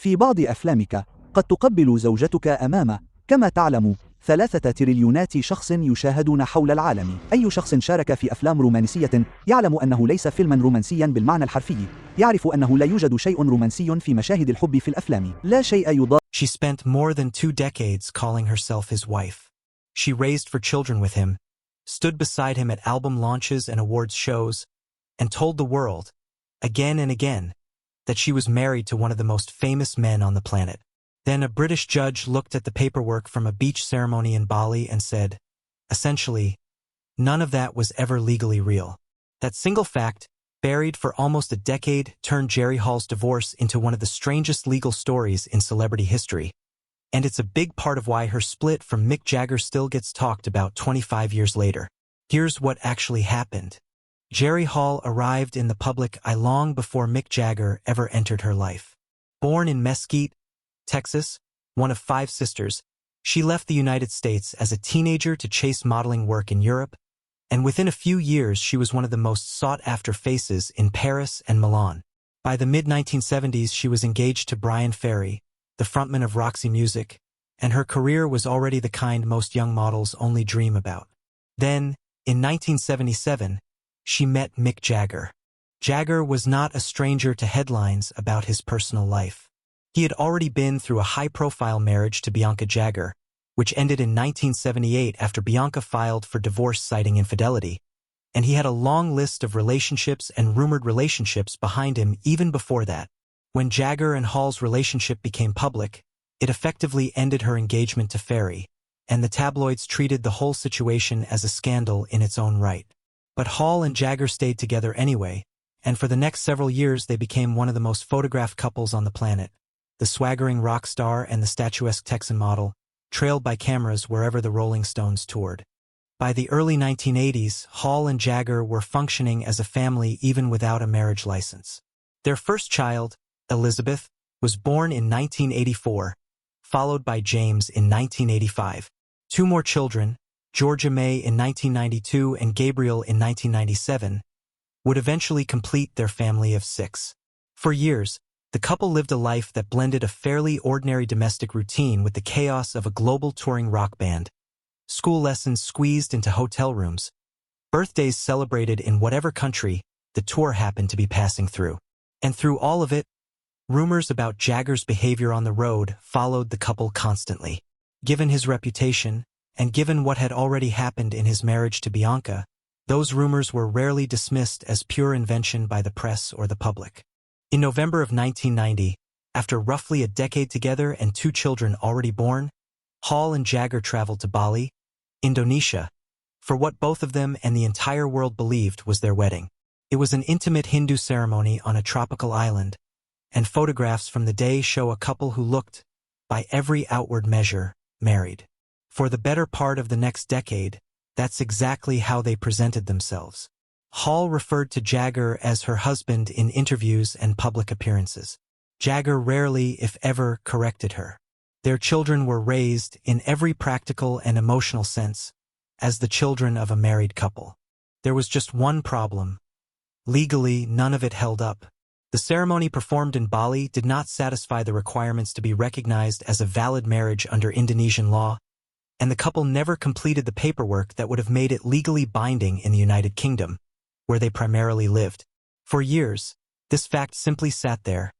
في بعض أفلامك قد تقبل زوجتك أمام، كما تعلم، 3 تريليونات شخص يشاهدون حول العالم. أي شخص شارك في أفلام رومانسية يعلم أنه ليس فيلما رومانسيا بالمعنى الحرفي، يعرف أنه لا يوجد شيء رومانسي في مشاهد الحب في الأفلام. لا شيء يضاد. She spent more than 2 decades calling herself his wife. She raised 4 children with him, stood beside him at album launches and awards shows, and told the world, again and again, that she was married to one of the most famous men on the planet. Then a British judge looked at the paperwork from a beach ceremony in Bali and said, essentially, none of that was ever legally real. That single fact, buried for almost a decade, turned Jerry Hall's divorce into one of the strangest legal stories in celebrity history. And it's a big part of why her split from Mick Jagger still gets talked about 25 years later. Here's what actually happened. Jerry Hall arrived in the public eye long before Mick Jagger ever entered her life. Born in Mesquite, Texas, one of 5 sisters, she left the United States as a teenager to chase modeling work in Europe, and within a few years she was one of the most sought-after faces in Paris and Milan. By the mid-1970s she was engaged to Brian Ferry, the frontman of Roxy Music, and her career was already the kind most young models only dream about. Then, in 1977, she met Mick Jagger. Jagger was not a stranger to headlines about his personal life. He had already been through a high-profile marriage to Bianca Jagger, which ended in 1978 after Bianca filed for divorce citing infidelity, and he had a long list of relationships and rumored relationships behind him even before that. When Jagger and Hall's relationship became public, it effectively ended her engagement to Ferry, and the tabloids treated the whole situation as a scandal in its own right. But Hall and Jagger stayed together anyway, and for the next several years they became one of the most photographed couples on the planet. The swaggering rock star and the statuesque Texan model, trailed by cameras wherever the Rolling Stones toured. By the early 1980s, Hall and Jagger were functioning as a family even without a marriage license. Their first child, Elizabeth, was born in 1984, followed by James in 1985. 2 more children, Georgia May in 1992 and Gabriel in 1997, would eventually complete their family of 6. For years, the couple lived a life that blended a fairly ordinary domestic routine with the chaos of a global touring rock band. School lessons squeezed into hotel rooms, birthdays celebrated in whatever country the tour happened to be passing through. And through all of it, rumors about Jagger's behavior on the road followed the couple constantly. Given his reputation, and given what had already happened in his marriage to Bianca, those rumors were rarely dismissed as pure invention by the press or the public. In November of 1990, after roughly a decade together and 2 children already born, Hall and Jagger traveled to Bali, Indonesia, for what both of them and the entire world believed was their wedding. It was an intimate Hindu ceremony on a tropical island, and photographs from the day show a couple who looked, by every outward measure, married. For the better part of the next decade, that's exactly how they presented themselves. Hall referred to Jagger as her husband in interviews and public appearances. Jagger rarely, if ever, corrected her. Their children were raised, in every practical and emotional sense, as the children of a married couple. There was just one problem. Legally, none of it held up. The ceremony performed in Bali did not satisfy the requirements to be recognized as a valid marriage under Indonesian law, and the couple never completed the paperwork that would have made it legally binding in the United Kingdom, where they primarily lived. For years, this fact simply sat there,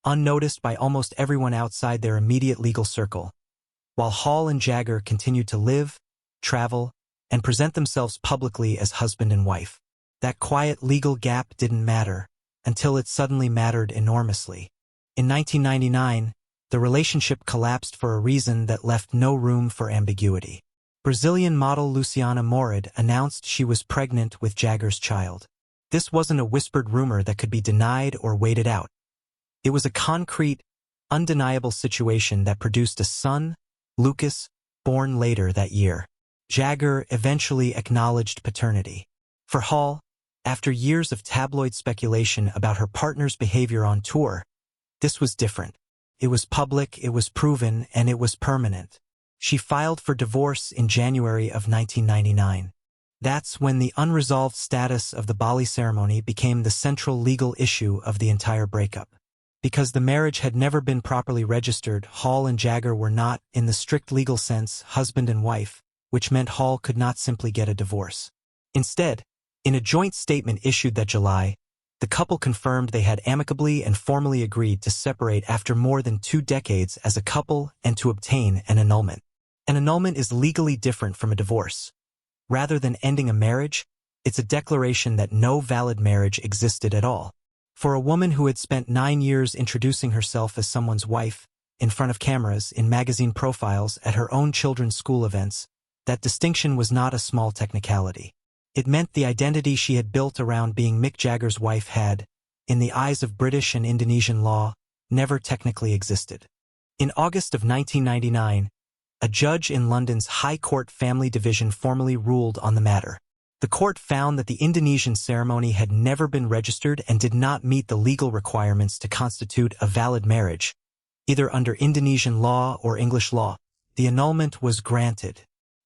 unnoticed by almost everyone outside their immediate legal circle, while Hall and Jagger continued to live, travel, and present themselves publicly as husband and wife. That quiet legal gap didn't matter, until it suddenly mattered enormously. In 1999, the relationship collapsed for a reason that left no room for ambiguity. Brazilian model Luciana Morid announced she was pregnant with Jagger's child. This wasn't a whispered rumor that could be denied or waited out. It was a concrete, undeniable situation that produced a son, Lucas, born later that year. Jagger eventually acknowledged paternity. For Hall, after years of tabloid speculation about her partner's behavior on tour, this was different. It was public, it was proven, and it was permanent. She filed for divorce in January of 1999. That's when the unresolved status of the Bali ceremony became the central legal issue of the entire breakup. Because the marriage had never been properly registered, Hall and Jagger were not, in the strict legal sense, husband and wife, which meant Hall could not simply get a divorce. Instead, in a joint statement issued that July, the couple confirmed they had amicably and formally agreed to separate after more than 2 decades as a couple and to obtain an annulment. An annulment is legally different from a divorce. Rather than ending a marriage, it's a declaration that no valid marriage existed at all. For a woman who had spent 9 years introducing herself as someone's wife, in front of cameras, in magazine profiles, at her own children's school events, that distinction was not a small technicality. It meant the identity she had built around being Mick Jagger's wife had, in the eyes of British and Indonesian law, never technically existed. In August of 1999, a judge in London's High Court Family Division formally ruled on the matter. The court found that the Indonesian ceremony had never been registered and did not meet the legal requirements to constitute a valid marriage, either under Indonesian law or English law. The annulment was granted.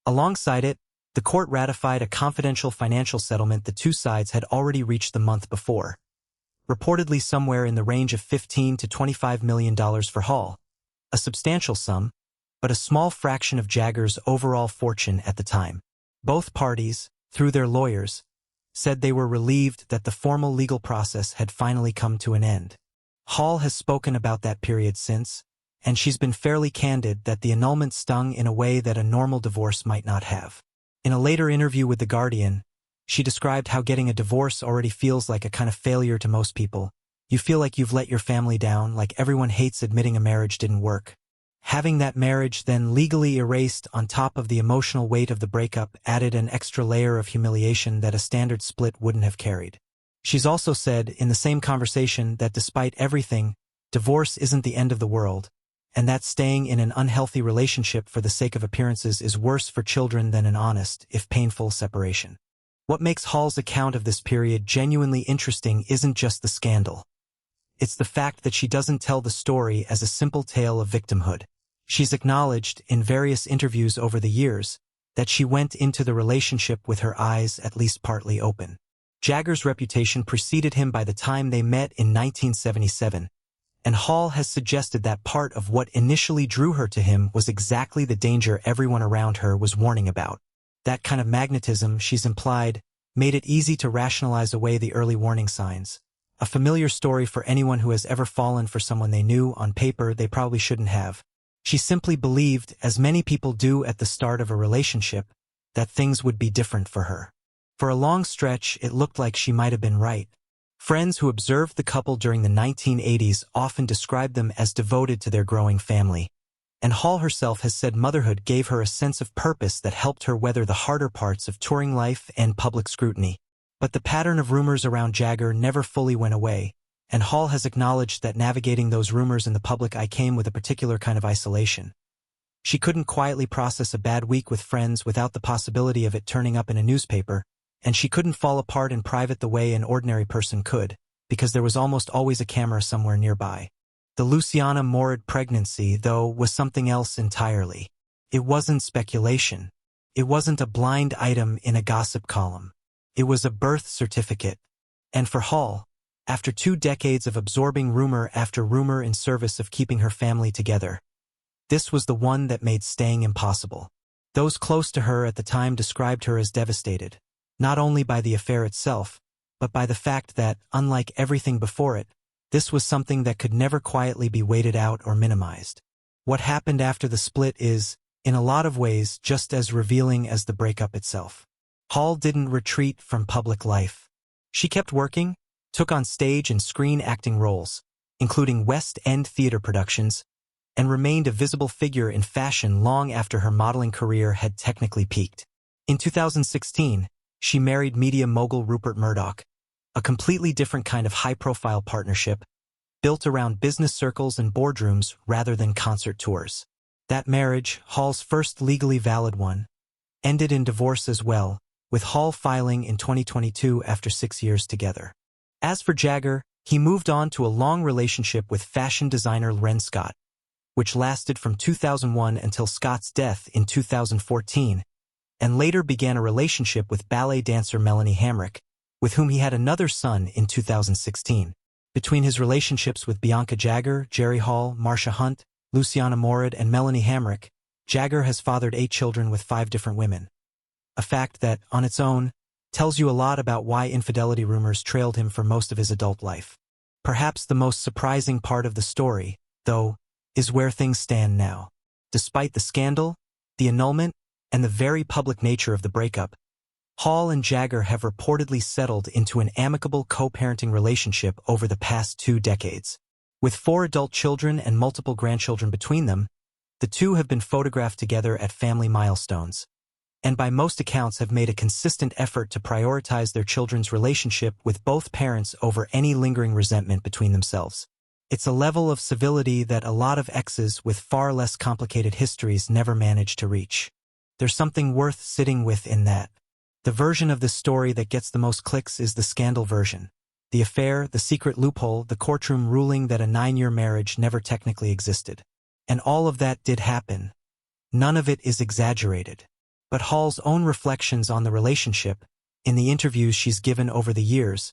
Alongside it, the court ratified a confidential financial settlement the two sides had already reached the month before, reportedly somewhere in the range of $15 to $25 million for Hall, a substantial sum, but a small fraction of Jagger's overall fortune at the time. Both parties, through their lawyers, said they were relieved that the formal legal process had finally come to an end. Hall has spoken about that period since, and she's been fairly candid that the annulment stung in a way that a normal divorce might not have. In a later interview with The Guardian, she described how getting a divorce already feels like a kind of failure to most people. You feel like you've let your family down, like everyone hates admitting a marriage didn't work. Having that marriage then legally erased on top of the emotional weight of the breakup added an extra layer of humiliation that a standard split wouldn't have carried. She's also said in the same conversation that despite everything, divorce isn't the end of the world, and that staying in an unhealthy relationship for the sake of appearances is worse for children than an honest, if painful, separation. What makes Hall's account of this period genuinely interesting isn't just the scandal. It's the fact that she doesn't tell the story as a simple tale of victimhood. She's acknowledged, in various interviews over the years, that she went into the relationship with her eyes at least partly open. Jagger's reputation preceded him by the time they met in 1977, and Hall has suggested that part of what initially drew her to him was exactly the danger everyone around her was warning about. That kind of magnetism, she's implied, made it easy to rationalize away the early warning signs. A familiar story for anyone who has ever fallen for someone they knew on paper they probably shouldn't have. She simply believed, as many people do at the start of a relationship, that things would be different for her. For a long stretch, it looked like she might have been right. Friends who observed the couple during the 1980s often described them as devoted to their growing family, and Hall herself has said motherhood gave her a sense of purpose that helped her weather the harder parts of touring life and public scrutiny. But the pattern of rumors around Jagger never fully went away, and Hall has acknowledged that navigating those rumors in the public eye came with a particular kind of isolation. She couldn't quietly process a bad week with friends without the possibility of it turning up in a newspaper, and she couldn't fall apart in private the way an ordinary person could, because there was almost always a camera somewhere nearby. The Luciana Morid pregnancy, though, was something else entirely. It wasn't speculation. It wasn't a blind item in a gossip column. It was a birth certificate. And for Hall, after 2 decades of absorbing rumor after rumor in service of keeping her family together, this was the one that made staying impossible. Those close to her at the time described her as devastated, not only by the affair itself, but by the fact that, unlike everything before it, this was something that could never quietly be waited out or minimized. What happened after the split is, in a lot of ways, just as revealing as the breakup itself. Hall didn't retreat from public life. She kept working, took on stage and screen acting roles, including West End theater productions, and remained a visible figure in fashion long after her modeling career had technically peaked. In 2016, she married media mogul Rupert Murdoch, a completely different kind of high-profile partnership, built around business circles and boardrooms rather than concert tours. That marriage, Hall's first legally valid one, ended in divorce as well, with Hall filing in 2022 after 6 years together. As for Jagger, he moved on to a long relationship with fashion designer Ren Scott, which lasted from 2001 until Scott's death in 2014, and later began a relationship with ballet dancer Melanie Hamrick, with whom he had another son in 2016. Between his relationships with Bianca Jagger, Jerry Hall, Marcia Hunt, Luciana Morid, and Melanie Hamrick, Jagger has fathered 8 children with 5 different women. A fact that, on its own, tells you a lot about why infidelity rumors trailed him for most of his adult life. Perhaps the most surprising part of the story, though, is where things stand now. Despite the scandal, the annulment, and the very public nature of the breakup, Hall and Jagger have reportedly settled into an amicable co-parenting relationship over the past 2 decades. With 4 adult children and multiple grandchildren between them, the two have been photographed together at family milestones, and by most accounts have made a consistent effort to prioritize their children's relationship with both parents over any lingering resentment between themselves. It's a level of civility that a lot of exes with far less complicated histories never manage to reach. There's something worth sitting with in that. The version of this story that gets the most clicks is the scandal version. The affair, the secret loophole, the courtroom ruling that a 9-year marriage never technically existed. And all of that did happen. None of it is exaggerated. But Hall's own reflections on the relationship, in the interviews she's given over the years,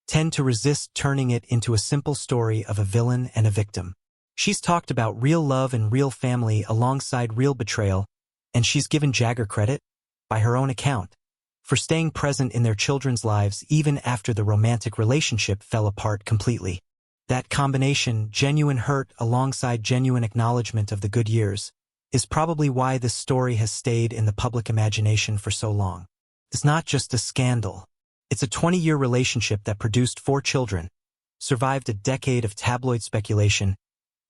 tend to resist turning it into a simple story of a villain and a victim. She's talked about real love and real family alongside real betrayal, and she's given Jagger credit, by her own account, for staying present in their children's lives even after the romantic relationship fell apart completely. That combination, genuine hurt alongside genuine acknowledgement of the good years, is probably why this story has stayed in the public imagination for so long. It's not just a scandal. It's a 20-year relationship that produced 4 children, survived a decade of tabloid speculation,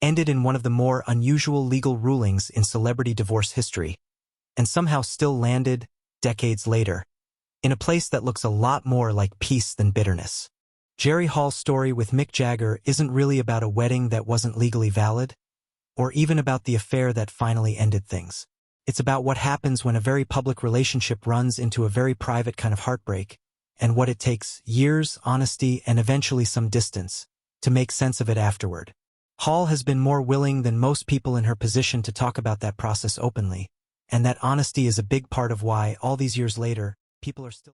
ended in one of the more unusual legal rulings in celebrity divorce history, and somehow still landed, decades later, in a place that looks a lot more like peace than bitterness. Jerry Hall's story with Mick Jagger isn't really about a wedding that wasn't legally valid, or even about the affair that finally ended things. It's about what happens when a very public relationship runs into a very private kind of heartbreak, and what it takes years, honesty, and eventually some distance to make sense of it afterward. Hall has been more willing than most people in her position to talk about that process openly, and that honesty is a big part of why, all these years later, people are still